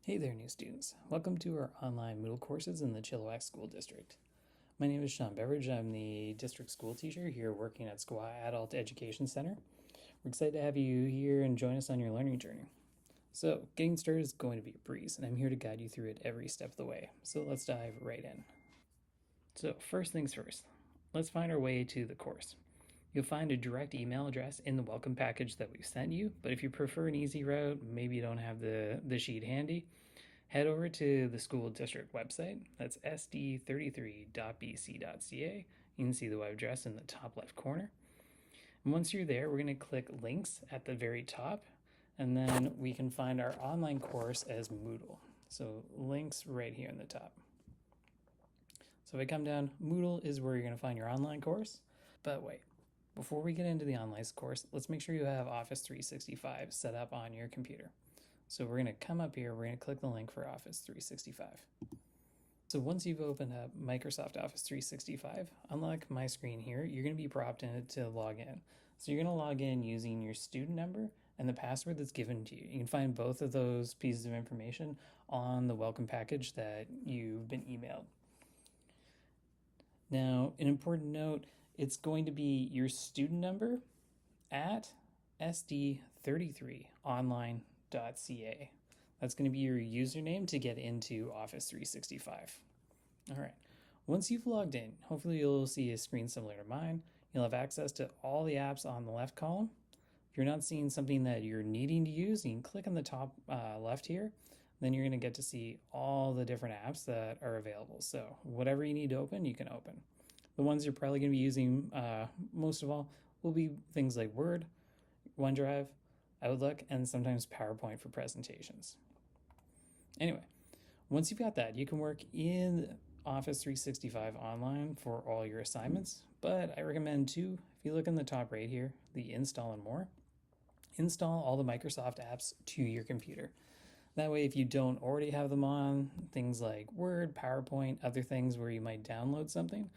Hey there, new students. Welcome to our online Moodle courses in the Chilliwack School District. My name is Sean Beveridge. I'm the district school teacher here working at Squaw Adult Education Center. We're excited to have you here and join us on your learning journey. So, getting started is going to be a breeze, and I'm here to guide you through it every step of the way. So, let's dive right in. So, first things first, let's find our way to the course. You'll find a direct email address in the welcome package that we've sent you, but if you prefer an easy route, maybe you don't have the sheet handy, head over to the school district website. That's sd33.bc.ca. You can see the web address in the top left corner. And once you're there, we're going to click links at the very top, and then we can find our online course as Moodle. So links right here in the top. So if I come down, Moodle is where you're going to find your online course. But wait, before we get into the online course, let's make sure you have Office 365 set up on your computer. So we're going to come up here, we're going to click the link for Office 365. So once you've opened up Microsoft Office 365, unlike my screen here, you're going to be prompted to log in. So you're going to log in using your student number and the password that's given to you. You can find both of those pieces of information on the welcome package that you've been emailed. Now, an important note, it's going to be your student number at sd33online.ca. That's going to be your username to get into Office 365. All right. Once you've logged in, hopefully you'll see a screen similar to mine. You'll have access to all the apps on the left column. If you're not seeing something that you're needing to use, you can click on the top left here. Then you're going to get to see all the different apps that are available. So whatever you need to open, you can open. The ones you're probably going to be using most of all will be things like Word, OneDrive, Outlook, and sometimes PowerPoint for presentations. Anyway, once you've got that, you can work in Office 365 online for all your assignments, but I recommend too, if you look in the top right here, the install and more, install all the Microsoft apps to your computer. That way, if you don't already have them on, things like Word, PowerPoint, other things where you might download something,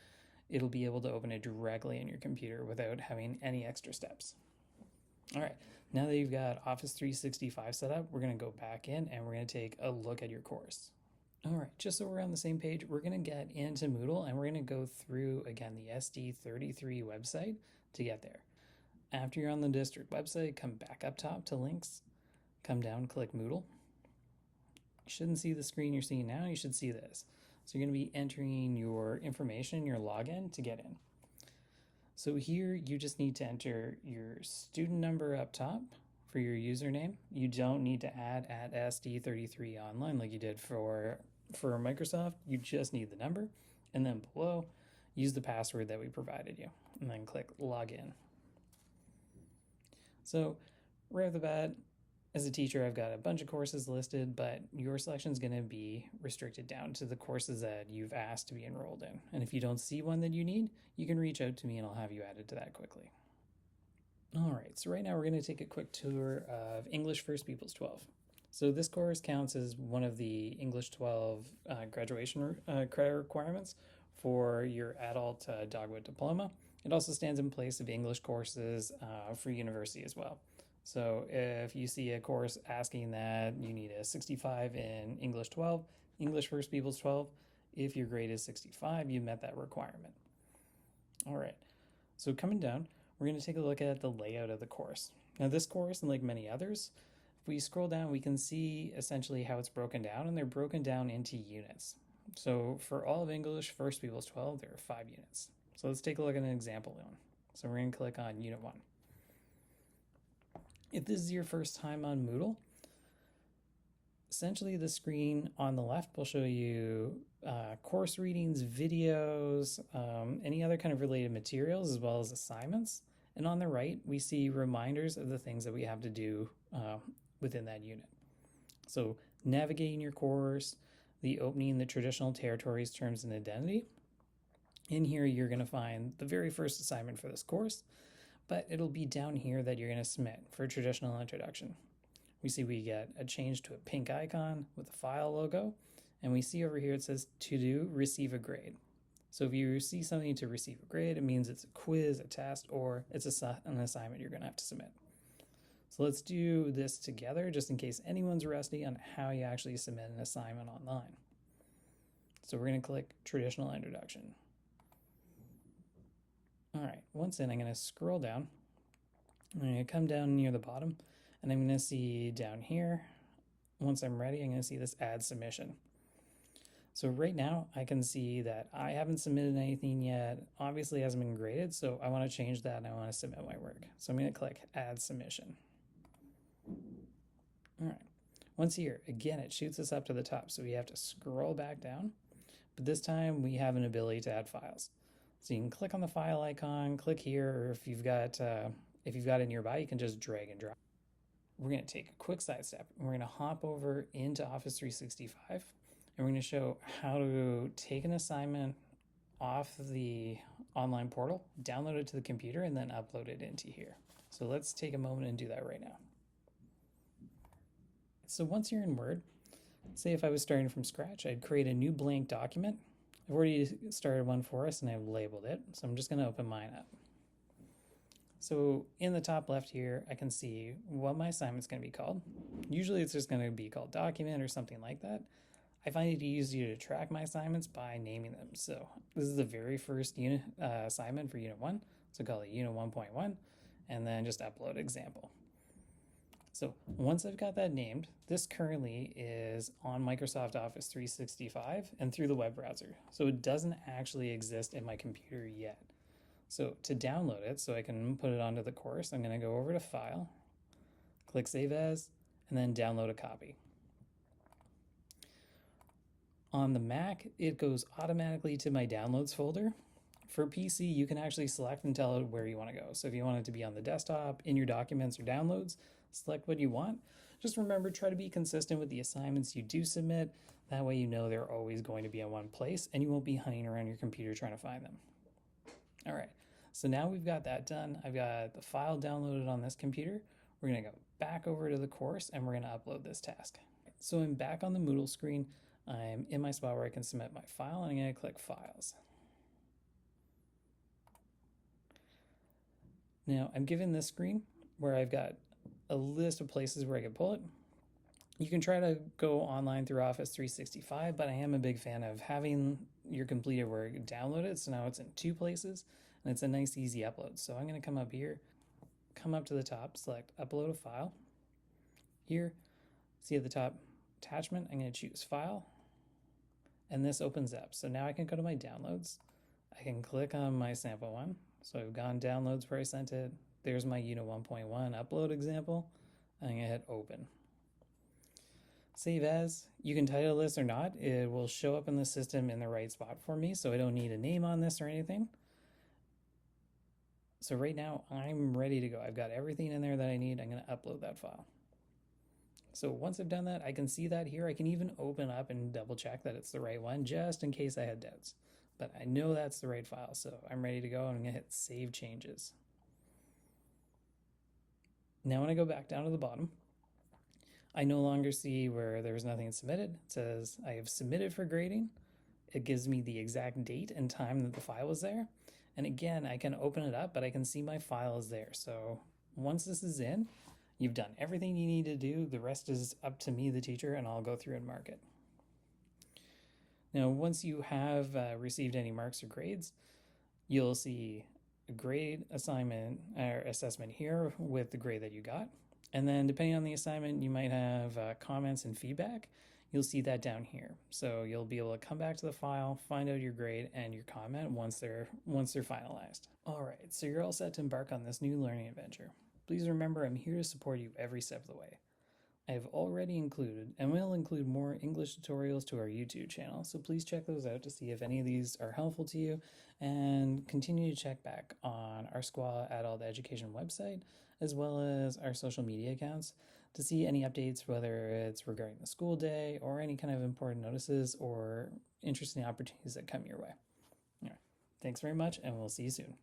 it'll be able to open it directly in your computer without having any extra steps. All right, now that you've got Office 365 set up, we're going to go back in and we're going to take a look at your course. All right, just so we're on the same page, we're going to get into Moodle and we're going to go through, again, the SD33 website to get there. After you're on the district website, come back up top to links, come down, click Moodle. You shouldn't see the screen you're seeing now, you should see this. So you're going to be entering your information, your login to get in. So here you just need to enter your student number up top for your username. You don't need to add at SD33 online like you did for Microsoft. You just need the number, and then below use the password that we provided you, and then click login. So right off the bat, as a teacher, I've got a bunch of courses listed, but your selection is going to be restricted down to the courses that you've asked to be enrolled in. And if you don't see one that you need, you can reach out to me and I'll have you added to that quickly. All right, so right now we're going to take a quick tour of English First Pupils 12. So this course counts as one of the English 12 graduation credit requirements for your adult Dogwood diploma. It also stands in place of English courses for university as well. So if you see a course asking that you need a 65 in English 12, English First Pupils 12, if your grade is 65, you met that requirement. All right, so coming down, we're going to take a look at the layout of the course. Now this course, and like many others, if we scroll down, we can see essentially how it's broken down, and they're broken down into units. So for all of English First Pupils 12, there are 5 units. So let's take a look at an example one. So we're going to click on Unit 1. If this is your first time on Moodle, essentially the screen on the left will show you course readings, videos, any other kind of related materials, as well as assignments. And on the right, we see reminders of the things that we have to do within that unit. So navigating your course, the opening, the traditional territories, terms, and identity. In here, you're going to find the very first assignment for this course, but it'll be down here that you're going to submit for traditional introduction. We see we get a change to a pink icon with a file logo, and we see over here it says to do, receive a grade. So if you see something to receive a grade, it means it's a quiz, a test, or it's an assignment you're going to have to submit. So let's do this together just in case anyone's rusty on how you actually submit an assignment online. So we're going to click Traditional Introduction. All right, once in, I'm going to scroll down. I'm going to come down near the bottom, and I'm going to see down here, once I'm ready, I'm going to see this Add Submission. So right now, I can see that I haven't submitted anything yet. Obviously, it hasn't been graded, so I want to change that and I want to submit my work. So I'm going to click Add Submission. All right. Once here, again, it shoots us up to the top, so we have to scroll back down. But this time, we have an ability to add files. So you can click on the file icon, click here, or if you've got it nearby, you can just drag and drop. We're going to take a quick sidestep, and we're going to hop over into Office 365. And we're going to show how to take an assignment off the online portal, download it to the computer, and then upload it into here. So let's take a moment and do that right now. So once you're in Word, say if I was starting from scratch, I'd create a new blank document. I've already started one for us and I've labeled it. So I'm just going to open mine up. So in the top left here, I can see what my assignment's going to be called. Usually it's just going to be called document or something like that. I find it easier to track my assignments by naming them. So this is the very first unit assignment for Unit 1. So call it Unit 1.1 and then just upload example. So once I've got that named, this currently is on Microsoft Office 365 and through the web browser. So it doesn't actually exist in my computer yet. So to download it, so I can put it onto the course, I'm going to go over to File, click Save As, and then download a copy. On the Mac, it goes automatically to my Downloads folder. For PC, you can actually select and tell it where you want to go. So if you want it to be on the desktop, in your documents or downloads, select what you want. Just remember, try to be consistent with the assignments you do submit. That way you know they're always going to be in one place and you won't be hunting around your computer trying to find them. All right, so now we've got that done. I've got the file downloaded on this computer. We're going to go back over to the course and we're going to upload this task. So I'm back on the Moodle screen. I'm in my spot where I can submit my file, and I'm going to click Files. Now, I'm given this screen where I've got a list of places where I can pull it. You can try to go online through Office 365, but I am a big fan of having your completed work downloaded, so now it's in 2 places, and it's a nice, easy upload. So I'm going to come up here, come up to the top, select Upload a File. Here, see at the top, Attachment, I'm going to choose File, and this opens up. So now I can go to my downloads. I can click on my sample one. So I've gone downloads where I sent it. There's my Unit 1.1 upload example. I'm going to hit Open. Save As. You can title this or not. It will show up in the system in the right spot for me, so I don't need a name on this or anything. So right now, I'm ready to go. I've got everything in there that I need. I'm going to upload that file. So once I've done that, I can see that here. I can even open up and double check that it's the right one, just in case I had doubts. But I know that's the right file, so I'm ready to go. I'm going to hit Save Changes. Now when I go back down to the bottom, I no longer see where there was nothing submitted. It says I have submitted for grading. It gives me the exact date and time that the file was there. And again, I can open it up, but I can see my file is there. So once this is in, you've done everything you need to do. The rest is up to me, the teacher, and I'll go through and mark it. Now, once you have received any marks or grades, you'll see a grade assignment or assessment here with the grade that you got. And then depending on the assignment, you might have comments and feedback. You'll see that down here. So you'll be able to come back to the file, find out your grade and your comment once they're finalized. All right, so you're all set to embark on this new learning adventure. Please remember, I'm here to support you every step of the way. I have already included and will include more English tutorials to our YouTube channel, so please check those out to see if any of these are helpful to you, and continue to check back on our SQUA Adult Education website as well as our social media accounts to see any updates, whether it's regarding the school day or any kind of important notices or interesting opportunities that come your way. All right. Thanks very much, and we'll see you soon.